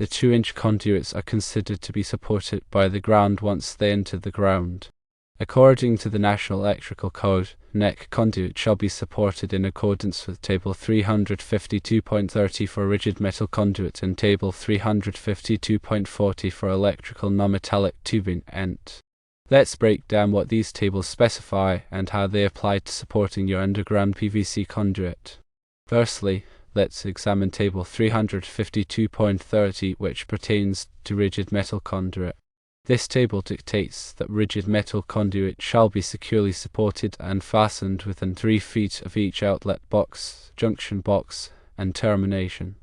The 2-inch conduits are considered to be supported by the ground once they enter the ground. According to the National Electrical Code, NEC conduit shall be supported in accordance with Table 352.30 for rigid metal conduit and Table 352.40 for electrical non-metallic tubing (ENT). Let's break down what these tables specify and how they apply to supporting your underground PVC conduit. Firstly, let's examine Table 352.30, which pertains to rigid metal conduit. This table dictates that rigid metal conduit shall be securely supported and fastened within 3 feet of each outlet box, junction box, and termination.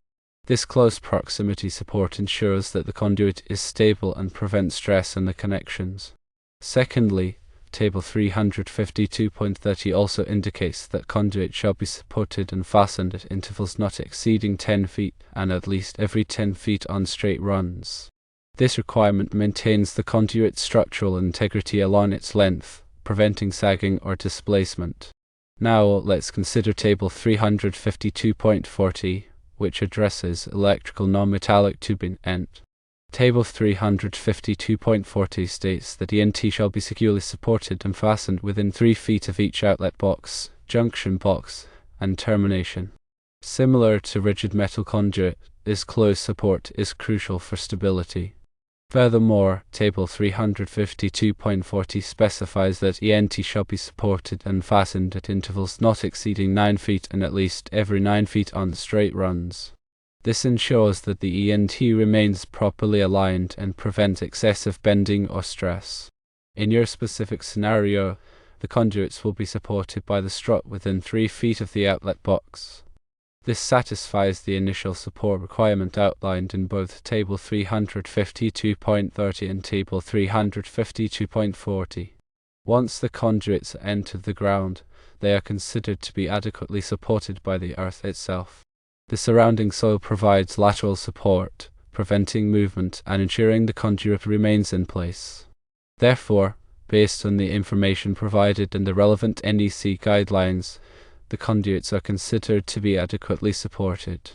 This close proximity support ensures that the conduit is stable and prevents stress in the connections. Secondly, Table 352.30 also indicates that conduit shall be supported and fastened at intervals not exceeding 10 feet and at least every 10 feet on straight runs. This requirement maintains the conduit's structural integrity along its length, preventing sagging or displacement. Now let's consider Table 352.40, which addresses electrical non-metallic tubing (ENT). Table 352.40 states that ENT shall be securely supported and fastened within 3 feet of each outlet box, junction box, and termination. Similar to rigid metal conduit, this close support is crucial for stability. Furthermore, Table 352.40 specifies that ENT shall be supported and fastened at intervals not exceeding 9 feet and at least every 9 feet on straight runs. This ensures that the ENT remains properly aligned and prevents excessive bending or stress. In your specific scenario, the conduits will be supported by the strut within 3 feet of the outlet box. This satisfies the initial support requirement outlined in both Table 352.30 and Table 352.40. Once the conduits enter the ground, they are considered to be adequately supported by the earth itself. The surrounding soil provides lateral support, preventing movement and ensuring the conduit remains in place. Therefore, based on the information provided in the relevant NEC guidelines, the conduits are considered to be adequately supported.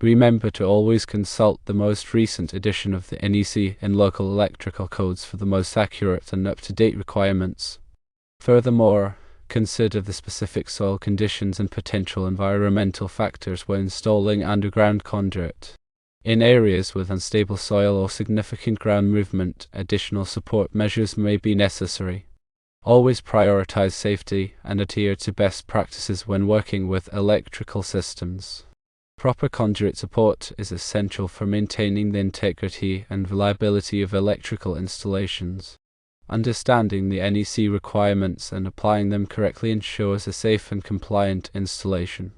Remember to always consult the most recent edition of the NEC and local electrical codes for the most accurate and up-to-date requirements. Furthermore, consider the specific soil conditions and potential environmental factors when installing underground conduit. In areas with unstable soil or significant ground movement, additional support measures may be necessary. Always prioritize safety and adhere to best practices when working with electrical systems. Proper conduit support is essential for maintaining the integrity and reliability of electrical installations. Understanding the NEC requirements and applying them correctly ensures a safe and compliant installation.